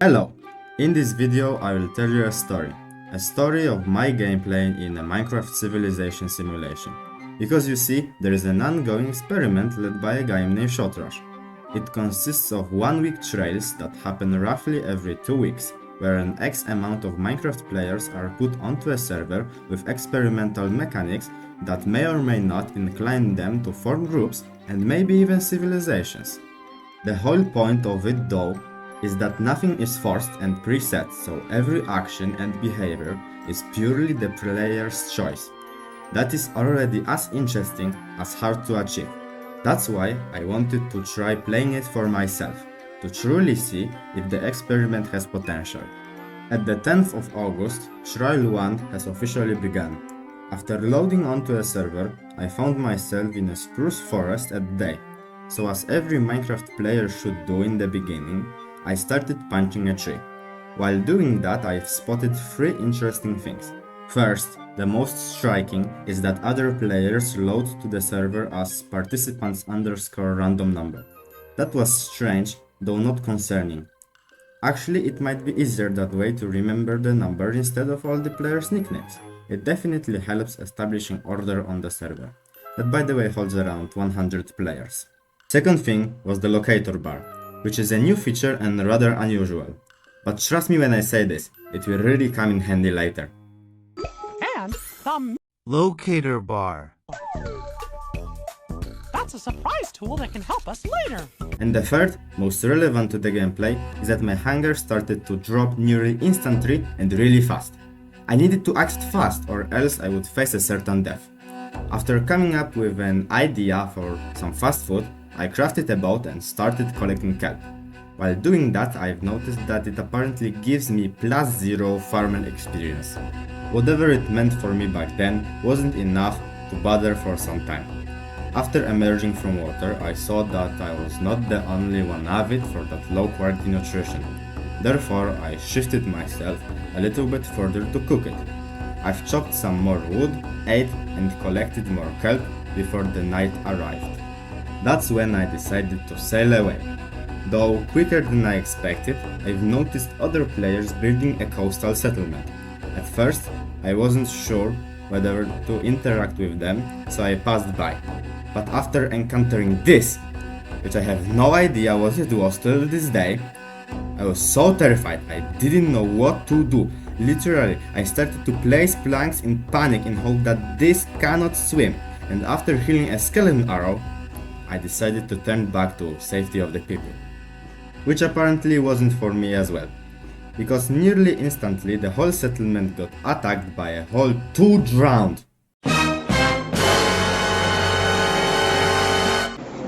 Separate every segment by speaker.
Speaker 1: Hello! In this video I will tell you a story. A story of my gameplay in a Minecraft Civilization simulation. Because you see, there is an ongoing experiment led by a guy named Shotrush. It consists of 1 week trails that happen roughly every 2 weeks, where an X amount of Minecraft players are put onto a server with experimental mechanics that may or may not incline them to form groups and maybe even civilizations. The whole point of it though is that nothing is forced and preset, so every action and behavior is purely the player's choice. That is already as interesting as hard to achieve. That's why I wanted to try playing it for myself, to truly see if the experiment has potential. At the 10th of August, Trial 1 has officially begun. After loading onto a server, I found myself in a spruce forest at day. So as every Minecraft player should do in the beginning, I started punching a tree. While doing that, I've spotted 3 interesting things. First, the most striking is that other players load to the server as participants underscore random number. That was strange, though not concerning. Actually, it might be easier that way to remember the number instead of all the players' nicknames. It definitely helps establishing order on the server. That by the way holds around 100 players. Second thing was the locator bar, which is a new feature and rather unusual. But trust me when I say this, it will really come in handy later.
Speaker 2: And the
Speaker 3: Locator bar.
Speaker 2: that's a surprise tool that can help us later.
Speaker 1: And the third, most relevant to the gameplay, is that my hunger started to drop nearly instantly and really fast. I needed to act fast or else I would face a certain death. After coming up with an idea for some fast food, I crafted a boat and started collecting kelp. While doing that, I've noticed that it apparently gives me +0 farming experience. Whatever it meant for me back then wasn't enough to bother for some time. After emerging from water, I saw that I was not the only one avid for that low quality nutrition. Therefore, I shifted myself a little bit further to cook it. I've chopped some more wood, ate and collected more kelp before the night arrived. That's when I decided to sail away. Though quicker than I expected, I've noticed other players building a coastal settlement. At first, I wasn't sure whether to interact with them, so I passed by. But after encountering this, which I have no idea what it was till this day, I was so terrified I didn't know what to do. Literally, I started to place planks in panic in hope that this cannot swim, and after healing a skeleton arrow, I decided to turn back to safety of the people. Which apparently wasn't for me as well, because nearly instantly the whole settlement got attacked by a whole 2 drowned.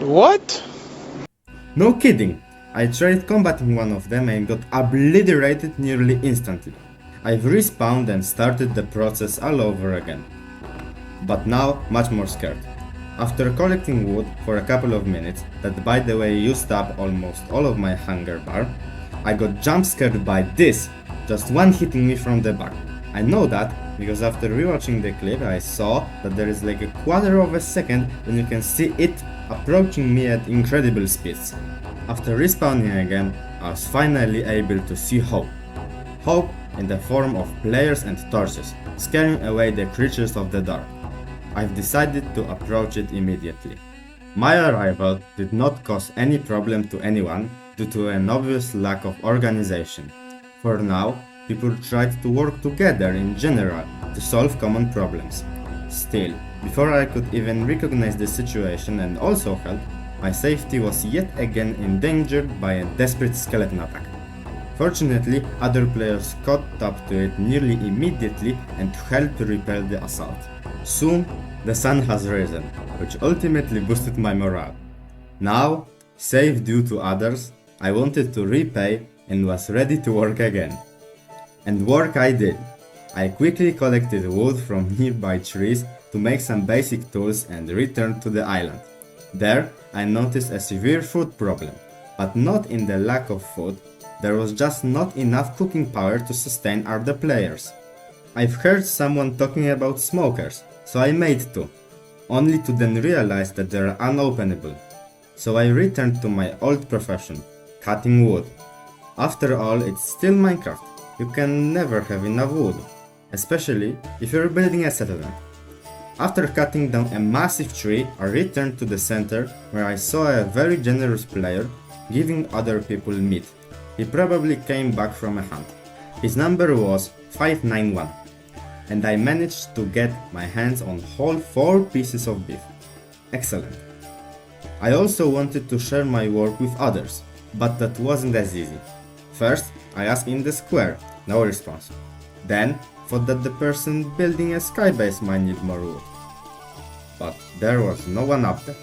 Speaker 4: What?
Speaker 1: No kidding! I tried combating one of them and got obliterated nearly instantly. I've respawned and started the process all over again. But now, much more scared. After collecting wood for a couple of minutes, that by the way used up almost all of my hunger bar, I got jump scared by this, just one hitting me from the back. I know that because after rewatching the clip I saw that there is like a quarter of a second when you can see it approaching me at incredible speeds. After respawning again, I was finally able to see hope. Hope in the form of players and torches, scaring away the creatures of the dark. I've decided to approach it immediately. My arrival did not cause any problem to anyone due to an obvious lack of organization. For now, people tried to work together in general to solve common problems. Still, before I could even recognize the situation and also help, my safety was yet again endangered by a desperate skeleton attack. Fortunately, other players caught up to it nearly immediately and helped repel the assault. Soon, the sun has risen, which ultimately boosted my morale. Now, safe due to others, I wanted to repay and was ready to work again. And work I did. I quickly collected wood from nearby trees to make some basic tools and returned to the island. There, I noticed a severe food problem, but not in the lack of food, there was just not enough cooking power to sustain other players. I've heard someone talking about smokers, so I made 2, only to then realize that they're unopenable. So I returned to my old profession, cutting wood. After all, it's still Minecraft. You can never have enough wood, especially if you're building a settlement. After cutting down a massive tree, I returned to the center where I saw a very generous player giving other people meat. He probably came back from a hunt. His number was 591, and I managed to get my hands on whole 4 pieces of beef. Excellent. I also wanted to share my work with others, but that wasn't as easy. First, I asked in the square, no response. Then, thought that the person building a skybase might need more wood. But there was no one up there.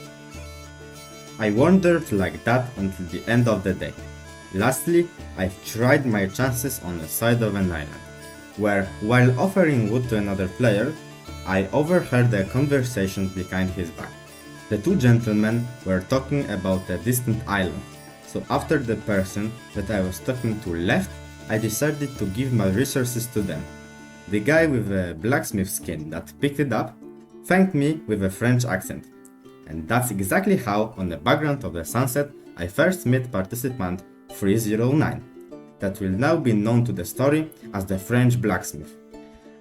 Speaker 1: I wandered like that until the end of the day. Lastly, I tried my chances on the side of an island, where, while offering wood to another player, I overheard a conversation behind his back. The 2 gentlemen were talking about a distant island, so after the person that I was talking to left, I decided to give my resources to them. The guy with a blacksmith skin that picked it up thanked me with a French accent. And that's exactly how, on the background of the sunset, I first met participant 309, that will now be known to the story as the French blacksmith.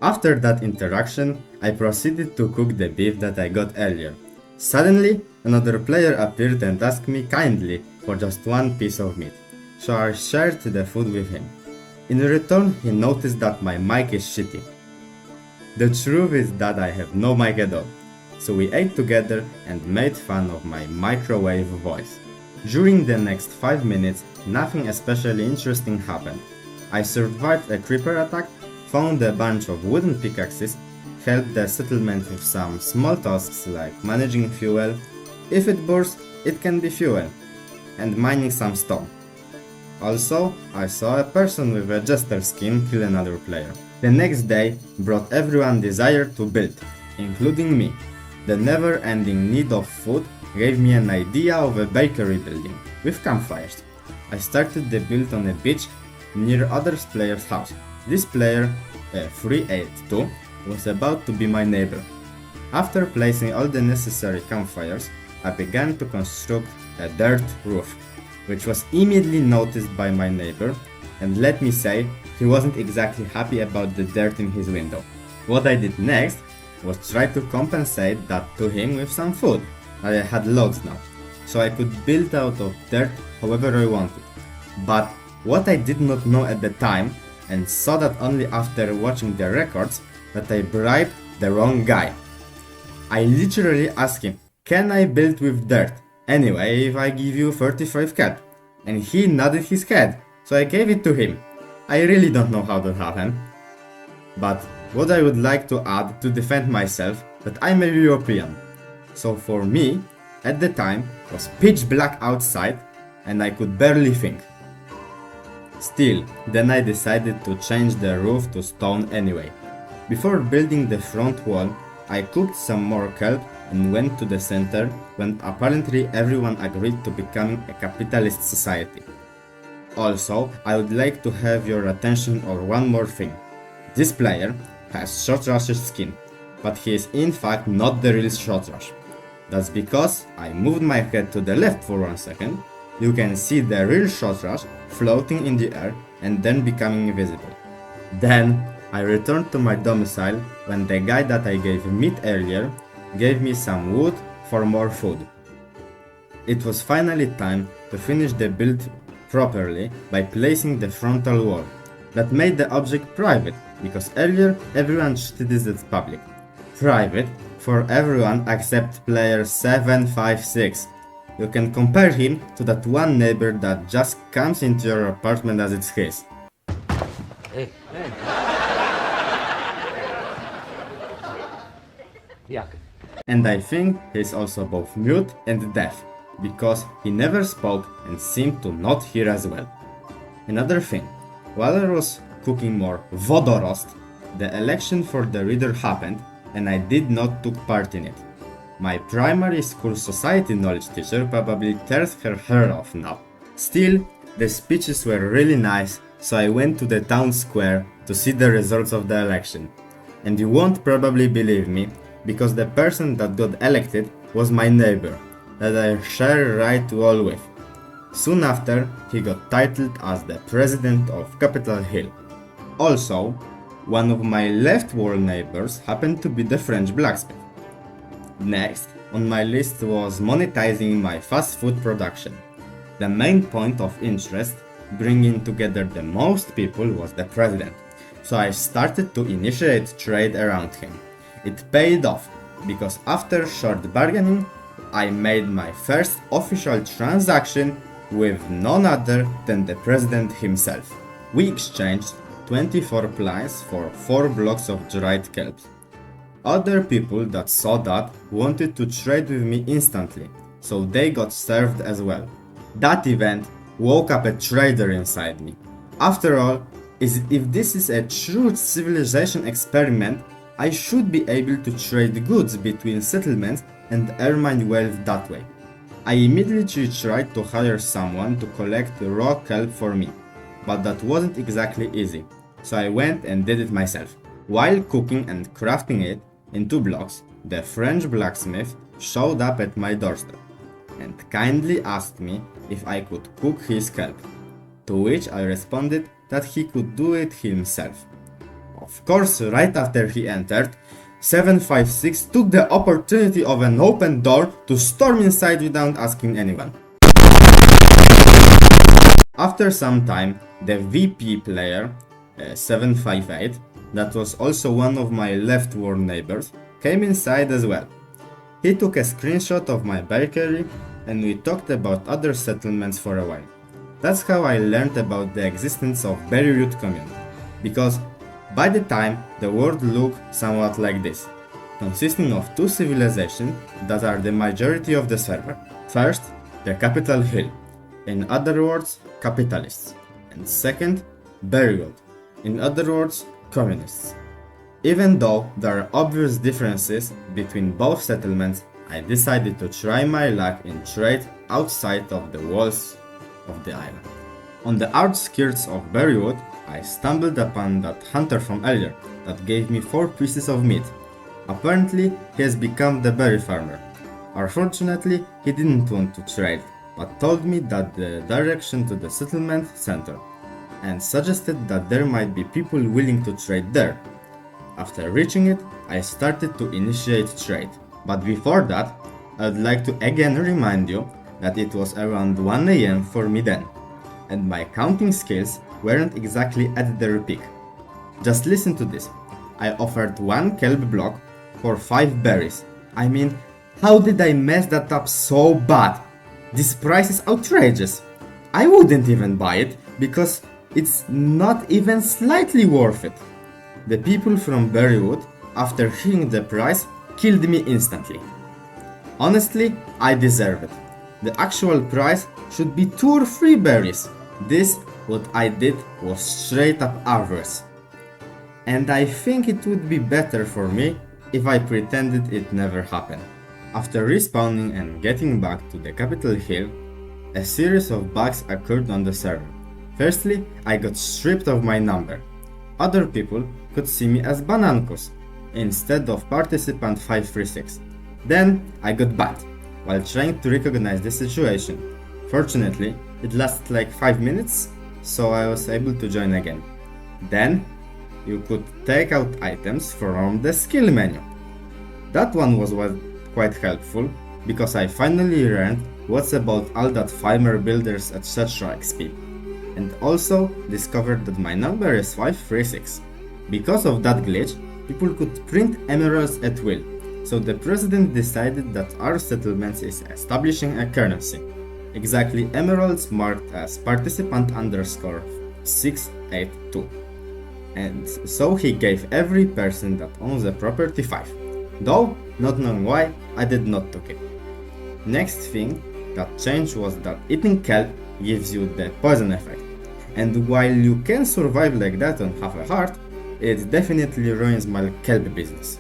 Speaker 1: After that interaction, I proceeded to cook the beef that I got earlier. Suddenly, another player appeared and asked me kindly for just 1 piece of meat, so I shared the food with him. In return, he noticed that my mic is shitty. The truth is that I have no mic at all, so we ate together and made fun of my microwave voice. During the next 5 minutes, nothing especially interesting happened. I survived a creeper attack, found a bunch of wooden pickaxes, helped the settlement with some small tasks like managing fuel, if it bursts, it can be fuel, and mining some stone. Also, I saw a person with a jester skin kill another player. The next day brought everyone desire to build, including me. The never-ending need of food gave me an idea of a bakery building, with campfires. I started the build on a beach near other player's house. This player, 382, was about to be my neighbor. After placing all the necessary campfires, I began to construct a dirt roof, which was immediately noticed by my neighbor, and let me say, he wasn't exactly happy about the dirt in his window. What I did next was try to compensate that to him with some food. I had loads now, so I could build out of dirt however I wanted. But what I did not know at the time, and saw that only after watching the records, that I bribed the wrong guy. I literally asked him, can I build with dirt? Anyway, if I give you 35 cat. And he nodded his head, so I gave it to him. I really don't know how that happened. But what I would like to add to defend myself, that I'm a European. So for me, at the time, it was pitch black outside and I could barely think. Still, then I decided to change the roof to stone anyway. Before building the front wall, I cooked some more kelp and went to the center when apparently everyone agreed to becoming a capitalist society. Also, I would like to have your attention on one more thing. This player has Short Rush's skin, but he is in fact not the real Short Rush. That's because I moved my head to the left for 1 second. You can see the real Short Rush floating in the air and then becoming invisible. Then I returned to my domicile when the guy that I gave meat earlier gave me some wood for more food. It was finally time to finish the build properly by placing the frontal wall. That made the object private, because earlier everyone treated it as public. Private for everyone except player 756. You can compare him to that one neighbor that just comes into your apartment as it's his.
Speaker 4: Hey. Jak?
Speaker 1: And I think he's also both mute and deaf, because he never spoke and seemed to not hear as well. Another thing, while I was cooking more wodorost, the election for the reader happened and I did not take part in it. My primary school society knowledge teacher probably tears her hair off now. Still, the speeches were really nice, so I went to the town square to see the results of the election. And you won't probably believe me, because the person that got elected was my neighbor, that I share right wall with. Soon after, he got titled as the president of Capitol Hill. Also, one of my left wall neighbors happened to be the French blacksmith. Next on my list was monetizing my fast food production. The main point of interest, bringing together the most people, was the president, so I started to initiate trade around him. It paid off, because after short bargaining, I made my first official transaction with none other than the president himself. We exchanged 24 planks for 4 blocks of dried kelps. Other people that saw that wanted to trade with me instantly, so they got served as well. That event woke up a trader inside me. After all, if this is a true civilization experiment, I should be able to trade goods between settlements and earn my wealth that way. I immediately tried to hire someone to collect raw kelp for me, but that wasn't exactly easy, so I went and did it myself. While cooking and crafting it in 2 blocks, the French blacksmith showed up at my doorstep and kindly asked me if I could cook his kelp, to which I responded that he could do it himself. Of course, right after he entered, 756 took the opportunity of an open door to storm inside without asking anyone. After some time, the VP player, 758, that was also one of my left wall neighbors, came inside as well. He took a screenshot of my bakery and we talked about other settlements for a while. That's how I learned about the existence of Beirut commune, because by the time the world looked somewhat like this, consisting of 2 civilizations that are the majority of the server. First, the Capitol Hill, in other words, capitalists, and second, Beirut, in other words, communists. Even though there are obvious differences between both settlements, I decided to try my luck in trade outside of the walls of the island. On the outskirts of Beirut, I stumbled upon that hunter from earlier that gave me 4 pieces of meat. Apparently, he has become the berry farmer. Unfortunately, he didn't want to trade, but told me that the direction to the settlement center, and suggested that there might be people willing to trade there. After reaching it, I started to initiate trade. But before that, I'd like to again remind you that it was around 1 AM for me then, and my counting skills weren't exactly at their peak. Just listen to this. I offered 1 kelp block for 5 berries. I mean, how did I mess that up so bad? This price is outrageous. I wouldn't even buy it because it's not even slightly worth it. The people from Beirut, after hearing the price, killed me instantly. Honestly, I deserve it. The actual price should be 2 or 3 berries. This, what I did, was straight up avarice. And I think it would be better for me if I pretended it never happened. After respawning and getting back to the Capitol Hill, a series of bugs occurred on the server. Firstly, I got stripped of my number. Other people could see me as Banancos instead of participant 536. Then I got banned while trying to recognize the situation. Fortunately, it lasted like 5 minutes, so I was able to join again. Then you could take out items from the skill menu. That one was quite helpful, because I finally learned what's about all that farmer builders etc. XP, and also discovered that my number is 536. Because of that glitch, people could print emeralds at will, so the president decided that our settlement is establishing a currency, exactly emeralds marked as participant underscore 682. And so he gave every person that owns a property 5, though not knowing why, I did not took it. Next thing that changed was that eating kelp gives you the poison effect, and while you can survive like that on half a heart, it definitely ruins my kelp business.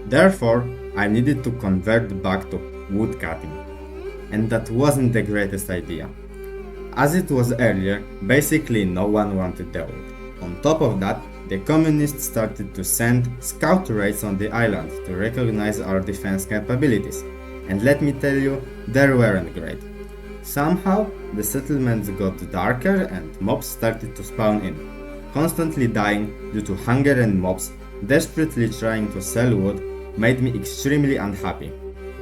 Speaker 1: Therefore, I needed to convert back to wood cutting, and that wasn't the greatest idea. As it was earlier, basically no one wanted the wood. On top of that, the communists started to send scout raids on the island to recognize our defense capabilities, and let me tell you, they weren't great. Somehow, the settlements got darker and mobs started to spawn in, constantly dying due to hunger, and mobs desperately trying to sell wood made me extremely unhappy.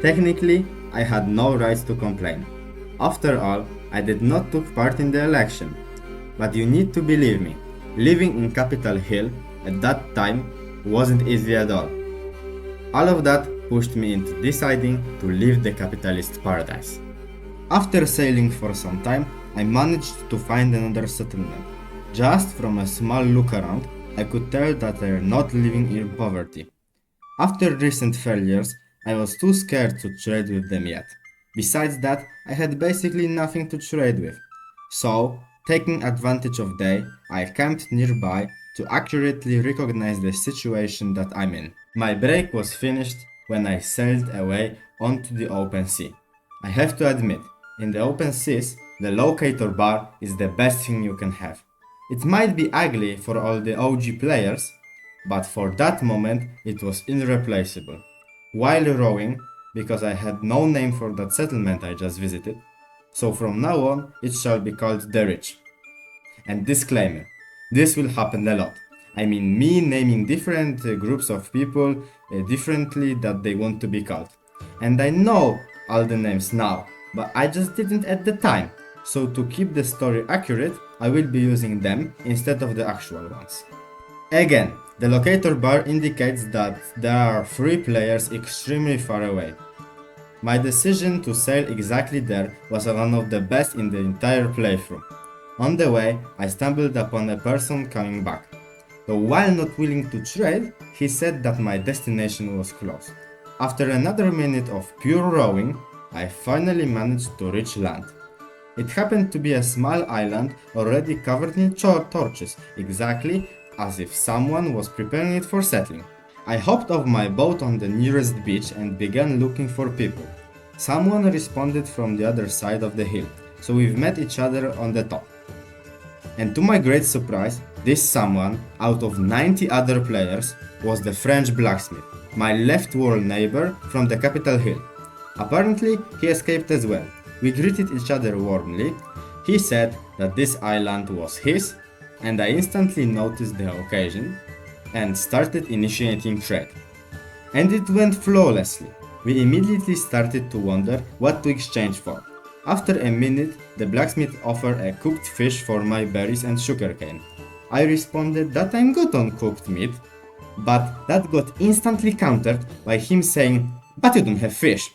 Speaker 1: Technically, I had no rights to complain. After all, I did not take part in the election. But you need to believe me, living in Capitol Hill at that time wasn't easy at all. All of that pushed me into deciding to leave the capitalist paradise. After sailing for some time, I managed to find another settlement. Just from a small look around, I could tell that they are not living in poverty. After recent failures, I was too scared to trade with them yet. Besides that, I had basically nothing to trade with. So, taking advantage of day, I camped nearby to accurately recognize the situation that I'm in. My break was finished when I sailed away onto the open sea. I have to admit, in the open seas, the locator bar is the best thing you can have. It might be ugly for all the OG players, but for that moment it was irreplaceable. While rowing, because I had no name for that settlement I just visited, so from now on it shall be called The Rich. And disclaimer, this will happen a lot. I mean me naming different groups of people differently that they want to be called. And I know all the names now, but I just didn't at the time. So to keep the story accurate, I will be using them instead of the actual ones. Again, the locator bar indicates that there are 3 players extremely far away. My decision to sail exactly there was one of the best in the entire playthrough. On the way, I stumbled upon a person coming back. Though while not willing to trade, he said that my destination was close. After another minute of pure rowing, I finally managed to reach land. It happened to be a small island already covered in torches, exactly as if someone was preparing it for settling. I hopped off my boat on the nearest beach and began looking for people. Someone responded from the other side of the hill, so we've met each other on the top. And to my great surprise, this someone, out of 90 other players, was the French blacksmith, my left wall neighbor from the Capitol Hill. Apparently, he escaped as well. We greeted each other warmly. He said that this island was his, and I instantly noticed the occasion and started initiating trade. And it went flawlessly. We immediately started to wonder what to exchange for. After a minute, the blacksmith offered a cooked fish for my berries and sugarcane. I responded that I'm good on cooked meat, but that got instantly countered by him saying, "But you don't have fish."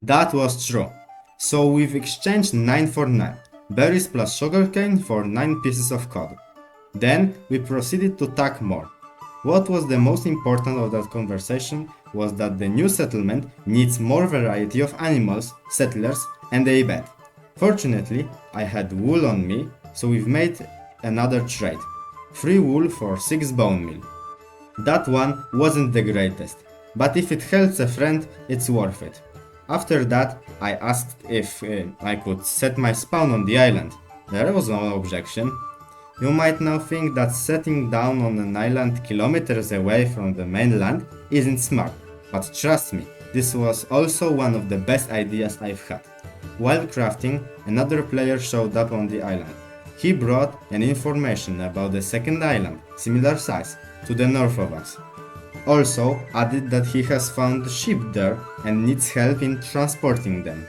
Speaker 1: That was true. So we've exchanged 9 for 9, berries plus sugarcane for 9 pieces of cod. Then we proceeded to talk more. What was the most important of that conversation was that the new settlement needs more variety of animals, settlers, and a bed. Fortunately, I had wool on me, so we've made another trade. 3 wool for 6 bone meal. That one wasn't the greatest, but if it helps a friend, it's worth it. After that, I asked if I could set my spawn on the island. There was no objection. You might now think that setting down on an island kilometers away from the mainland isn't smart, but trust me, this was also one of the best ideas I've had. While crafting, another player showed up on the island. He brought an information about the second island, similar size, to the north of us. Also added that he has found sheep there and needs help in transporting them.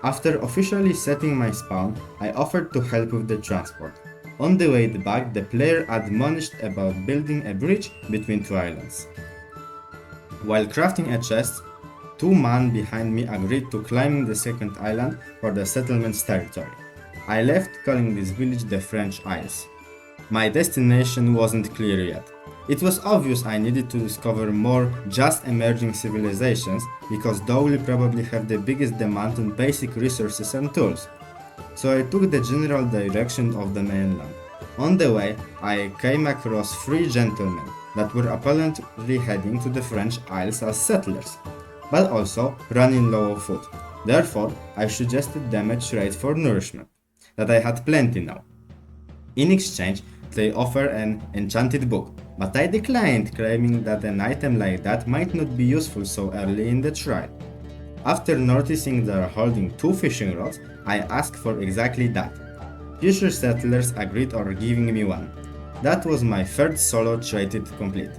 Speaker 1: After officially setting my spawn, I offered to help with the transport. On the way back, the player admonished about building a bridge between 2 islands. While crafting a chest, 2 men behind me agreed to climbing the second island for the settlement's territory. I left calling this village the French Isles. My destination wasn't clear yet. It was obvious I needed to discover more just emerging civilizations because those will probably have the biggest demand on basic resources and tools. So I took the general direction of the mainland. On the way, I came across 3 gentlemen that were apparently heading to the French Isles as settlers, but also running low of food. Therefore, I suggested them a trade for nourishment, that I had plenty now. In exchange, they offer an enchanted book, but I declined, claiming that an item like that might not be useful so early in the trial. After noticing they are holding 2 fishing rods, I asked for exactly that. Future settlers agreed on giving me one. That was my third solo traded complete.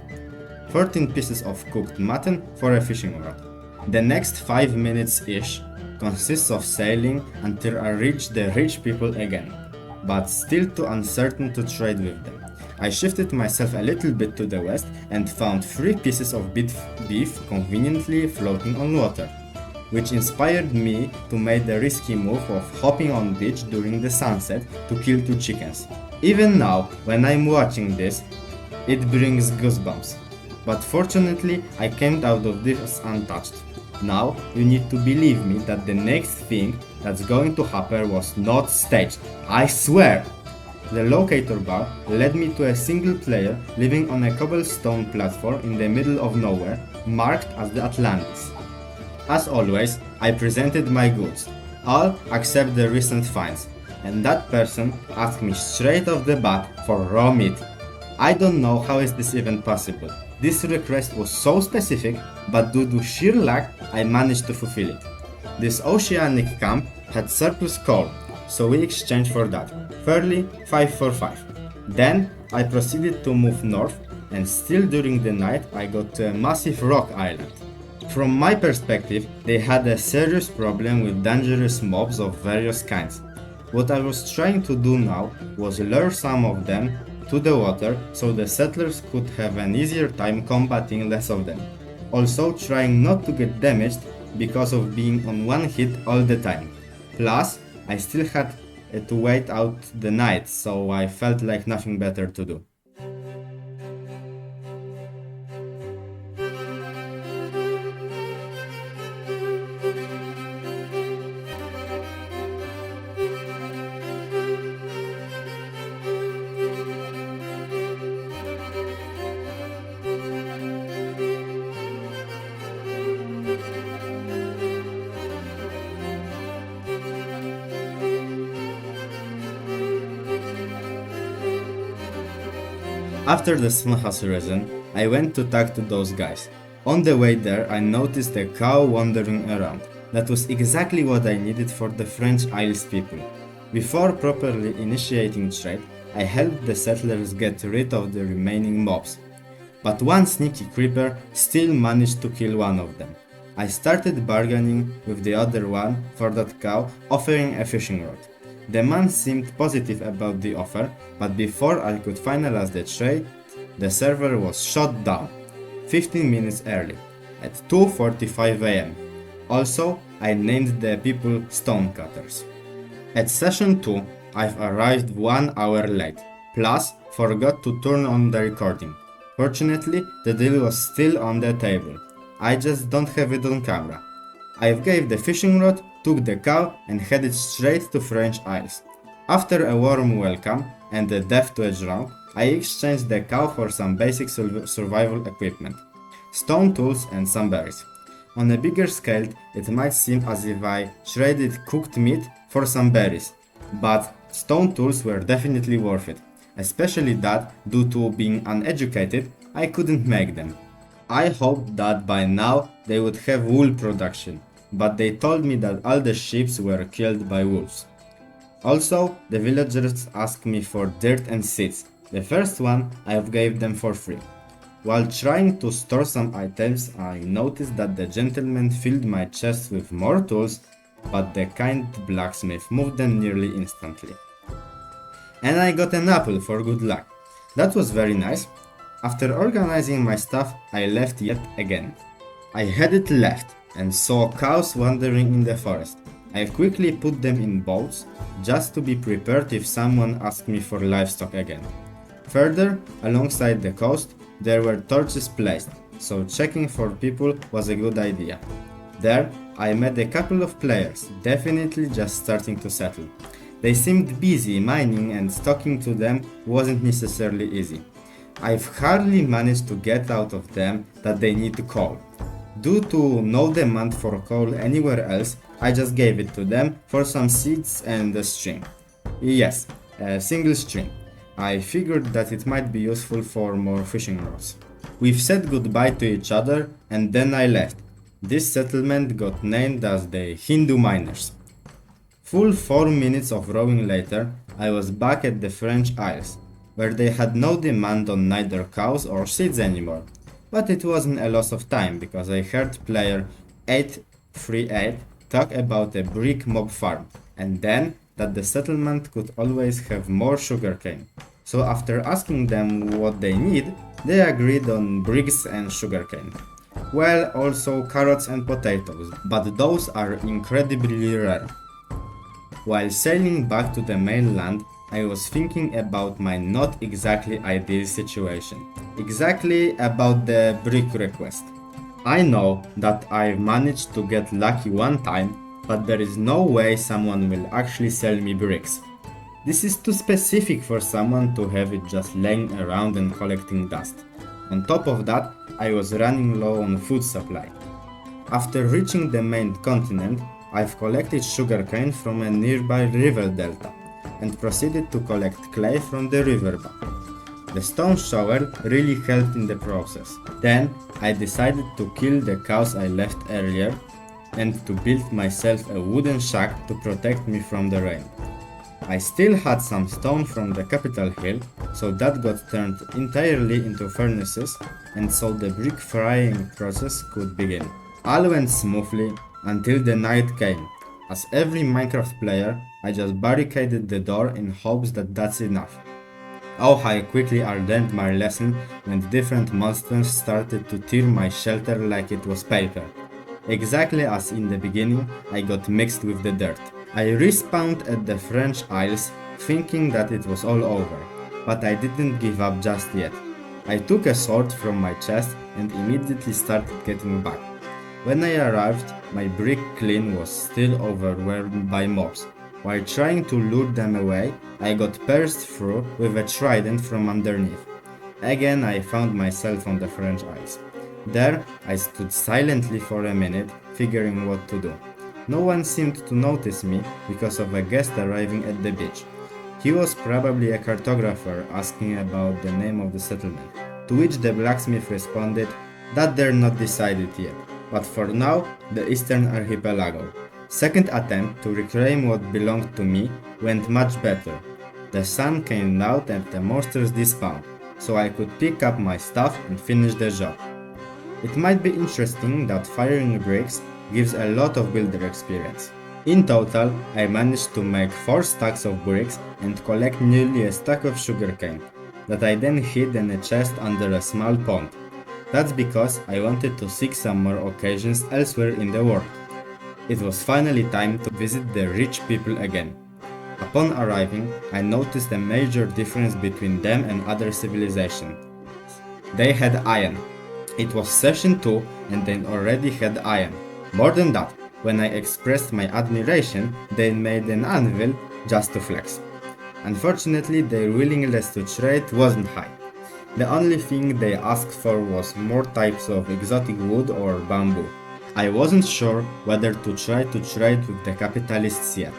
Speaker 1: 14 pieces of cooked mutton for a fishing rod. The next 5 minutes-ish consists of sailing until I reach the rich people again, but still too uncertain to trade with them. I shifted myself a little bit to the west and found 3 pieces of beef conveniently floating on water, which inspired me to make the risky move of hopping on beach during the sunset to kill 2 chickens. Even now, when I'm watching this, it brings goosebumps. But fortunately, I came out of this untouched. Now, you need to believe me that the next thing that's going to happen was not staged. I swear! The locator bar led me to a single player living on a cobblestone platform in the middle of nowhere, marked as the Atlantis. As always, I presented my goods, all except the recent finds, and that person asked me straight off the bat for raw meat. I don't know how is this even possible. This request was so specific, but due to sheer luck, I managed to fulfill it. This oceanic camp had surplus coal, so we exchanged for that, fairly 5 for 5. Then I proceeded to move north, and still during the night I got to a massive rock island. From my perspective, they had a serious problem with dangerous mobs of various kinds. What I was trying to do now was lure some of them to the water so the settlers could have an easier time combating less of them. Also trying not to get damaged because of being on one hit all the time. Plus, I still had to wait out the night, so I felt like nothing better to do. After the sun has risen, I went to talk to those guys. On the way there, I noticed a cow wandering around. That was exactly what I needed for the French Isles people. Before properly initiating trade, I helped the settlers get rid of the remaining mobs. But one sneaky creeper still managed to kill one of them. I started bargaining with the other one for that cow, offering a fishing rod. The man seemed positive about the offer, but before I could finalize the trade, the server was shut down 15 minutes early, at 2:45 am. Also, I named the people stonecutters. At session 2, I've arrived 1 hour late, plus forgot to turn on the recording. Fortunately, the deal was still on the table. I just don't have it on camera. I gave the fishing rod, took the cow and headed straight to French Isles. After a warm welcome and a death to a drunk, I exchanged the cow for some basic survival equipment, stone tools and some berries. On a bigger scale, it might seem as if I traded cooked meat for some berries, but stone tools were definitely worth it, especially that, due to being uneducated, I couldn't make them. I hoped that by now they would have wool production, but they told me that all the sheep were killed by wolves. Also, the villagers asked me for dirt and seeds. The first one I gave them for free. While trying to store some items, I noticed that the gentleman filled my chest with more tools, but the kind blacksmith moved them nearly instantly. And I got an apple for good luck. That was very nice. After organizing my stuff, I left yet again. I headed left and saw cows wandering in the forest. I quickly put them in boats, just to be prepared if someone asked me for livestock again. Further, alongside the coast, there were torches placed, so checking for people was a good idea. There, I met a couple of players, definitely just starting to settle. They seemed busy mining and talking to them wasn't necessarily easy. I've hardly managed to get out of them that they need coal. Due to no demand for coal anywhere else, I just gave it to them for some seeds and a string. Yes, a single string. I figured that it might be useful for more fishing rods. We've said goodbye to each other and then I left. This settlement got named as the Hindu Miners. Full 4 minutes of rowing later, I was back at the French Isles, where they had no demand on neither cows or seeds anymore. But it wasn't a loss of time because I heard player 838 talk about a brick mob farm, and then that the settlement could always have more sugarcane. So after asking them what they need, they agreed on bricks and sugarcane. Well, also carrots and potatoes, but those are incredibly rare. While sailing back to the mainland, I was thinking about my not exactly ideal situation. Exactly about the brick request. I know that I've managed to get lucky one time, but there is no way someone will actually sell me bricks. This is too specific for someone to have it just laying around and collecting dust. On top of that, I was running low on food supply. After reaching the main continent, I've collected sugarcane from a nearby river delta and proceeded to collect clay from the riverbank. The stone shovel really helped in the process. Then I decided to kill the cows I left earlier and to build myself a wooden shack to protect me from the rain. I still had some stone from the capital hill, so that got turned entirely into furnaces, and so the brick frying process could begin. All went smoothly until the night came. As every Minecraft player, I just barricaded the door in hopes that that's enough. Oh, how quickly I learned my lesson when different monsters started to tear my shelter like it was paper. Exactly as in the beginning, I got mixed with the dirt. I respawned at the French Isles thinking that it was all over, but I didn't give up just yet. I took a sword from my chest and immediately started getting back. When I arrived, my brick clean was still overwhelmed by mobs. While trying to lure them away, I got pierced through with a trident from underneath. Again, I found myself on the French Isles. There, I stood silently for a minute, figuring what to do. No one seemed to notice me because of a guest arriving at the beach. He was probably a cartographer asking about the name of the settlement, to which the blacksmith responded that they're not decided yet, but for now, the Eastern Archipelago. Second attempt to reclaim what belonged to me went much better. The sun came out and the monsters despawned, so I could pick up my stuff and finish the job. It might be interesting that firing bricks gives a lot of builder experience. In total, I managed to make 4 stacks of bricks and collect nearly a stack of sugarcane, that I then hid in a chest under a small pond. That's because I wanted to seek some more occasions elsewhere in the world. It was finally time to visit the rich people again. Upon arriving, I noticed a major difference between them and other civilizations. They had iron. It was session 2 and they already had iron. More than that, when I expressed my admiration, they made an anvil just to flex. Unfortunately, their willingness to trade wasn't high. The only thing they asked for was more types of exotic wood or bamboo. I wasn't sure whether to try to trade with the capitalists yet.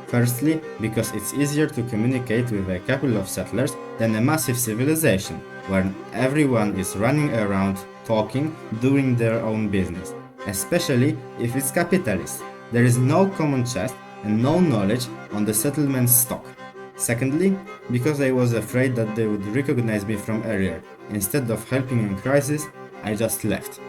Speaker 1: Firstly, because it's easier to communicate with a couple of settlers than a massive civilization, where everyone is running around, talking, doing their own business. Especially if it's capitalist. There is no common chest and no knowledge on the settlement's stock. Secondly, because I was afraid that they would recognize me from earlier. Instead of helping in crisis, I just left.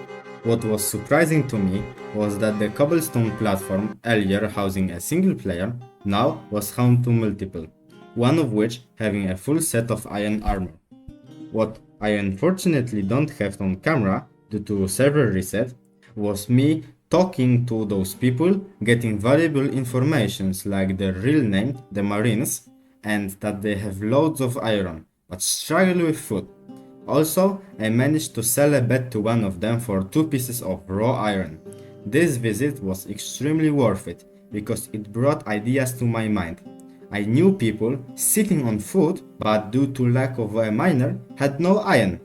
Speaker 1: What was surprising to me was that the cobblestone platform, earlier housing a single player, now was home to multiple, one of which having a full set of iron armor. What I unfortunately don't have on camera due to server reset was me talking to those people, getting valuable informations like their real name, the Marines, and that they have loads of iron, but struggle with food. Also, I managed to sell a bed to one of them for 2 pieces of raw iron. This visit was extremely worth it, because it brought ideas to my mind. I knew people sitting on food, but due to lack of a miner, had no iron.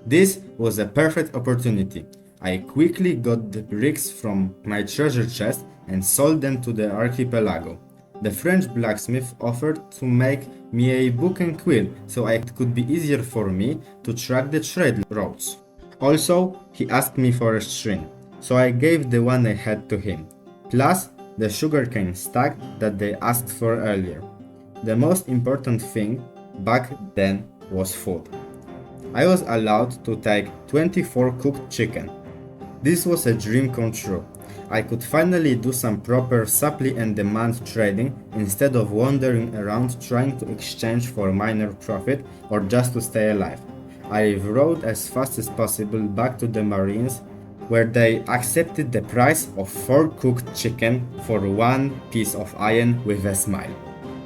Speaker 1: This was a perfect opportunity. I quickly got the bricks from my treasure chest and sold them to the archipelago. The French blacksmith offered to make me a book and quill so it could be easier for me to track the trade routes. Also, he asked me for a string, so I gave the one I had to him, plus the sugarcane stack that they asked for earlier. The most important thing back then was food. I was allowed to take 24 cooked chicken. This was a dream come true. I could finally do some proper supply and demand trading instead of wandering around trying to exchange for minor profit or just to stay alive. I rode as fast as possible back to the Marines, where they accepted the price of 4 cooked chicken for 1 piece of iron with a smile.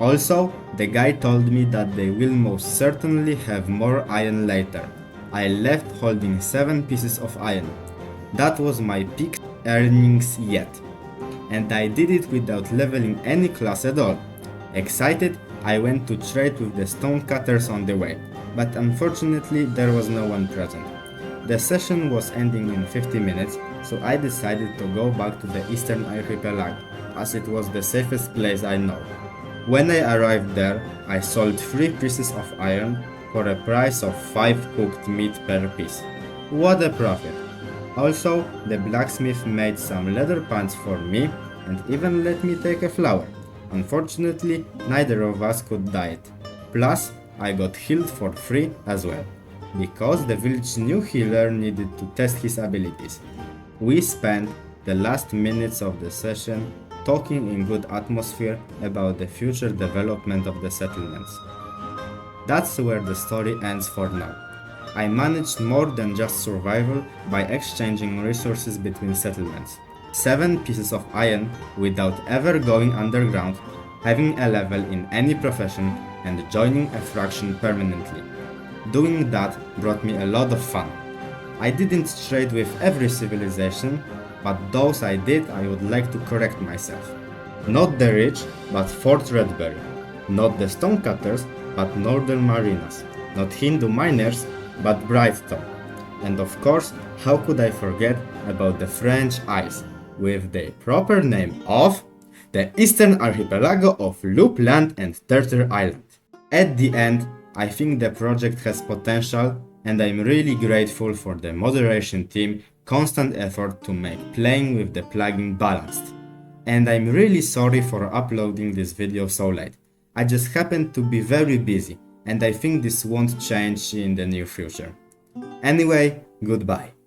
Speaker 1: Also, the guy told me that they will most certainly have more iron later. I left holding 7 pieces of iron. That was my peak earnings yet. And I did it without leveling any class at all. Excited, I went to trade with the stonecutters on the way, but unfortunately there was no one present. The session was ending in 50 minutes, so I decided to go back to the Eastern Archipelago, as it was the safest place I know. When I arrived there, I sold 3 pieces of iron for a price of 5 cooked meat per piece. What a profit! Also, the blacksmith made some leather pants for me and even let me take a flower. Unfortunately, neither of us could dye it. Plus, I got healed for free as well, because the village's new healer needed to test his abilities. We spent the last minutes of the session talking in good atmosphere about the future development of the settlements. That's where the story ends for now. I managed more than just survival by exchanging resources between settlements. 7 pieces of iron without ever going underground, having a level in any profession, and joining a fraction permanently. Doing that brought me a lot of fun. I didn't trade with every civilization, but those I did, I would like to correct myself. Not the rich, but Fort Redberry. Not the stonecutters, but Northern Marinas. Not Hindu miners, but Brightstone. And of course, how could I forget about the French Isles, with the proper name of the Eastern Archipelago of Loop Land and Tartar Island. At the end, I think the project has potential, and I'm really grateful for the moderation team constant effort to make playing with the plugin balanced. And I'm really sorry for uploading this video so late. I just happened to be very busy, and I think this won't change in the near future. Anyway, goodbye.